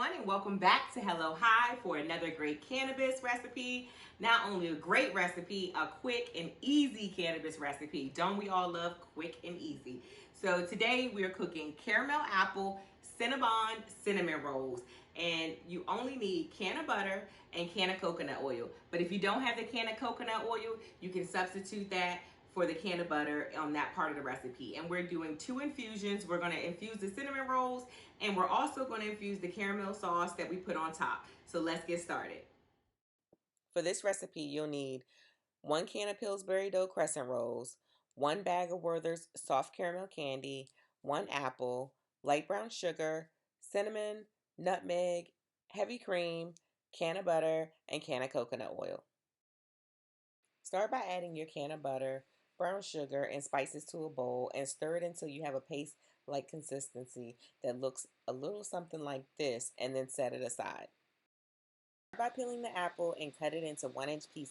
everyone, and welcome back to Hello Hi for another great cannabis recipe. Not only a great recipe, a quick and easy cannabis recipe. Don't we all love quick and easy? So today we are cooking caramel apple Cinnabon cinnamon rolls, and you only need can of butter and can of coconut oil. But if you don't have the can of coconut oil, you can substitute that for the can of butter on that part of the recipe. And we're doing 2 infusions. We're going to infuse the cinnamon rolls, and we're also going to infuse the caramel sauce that we put on top. So let's get started. For this recipe, you'll need 1 can of Pillsbury dough crescent rolls, 1 bag of Werther's soft caramel candy, 1 apple, light brown sugar, cinnamon, nutmeg, heavy cream, can of butter, and can of coconut oil. Start by adding your can of butter, brown sugar, and spices to a bowl and stir it until you have a paste-like consistency that looks a little something like this, and then set it aside. Start by peeling the apple and cut it into 1-inch pieces.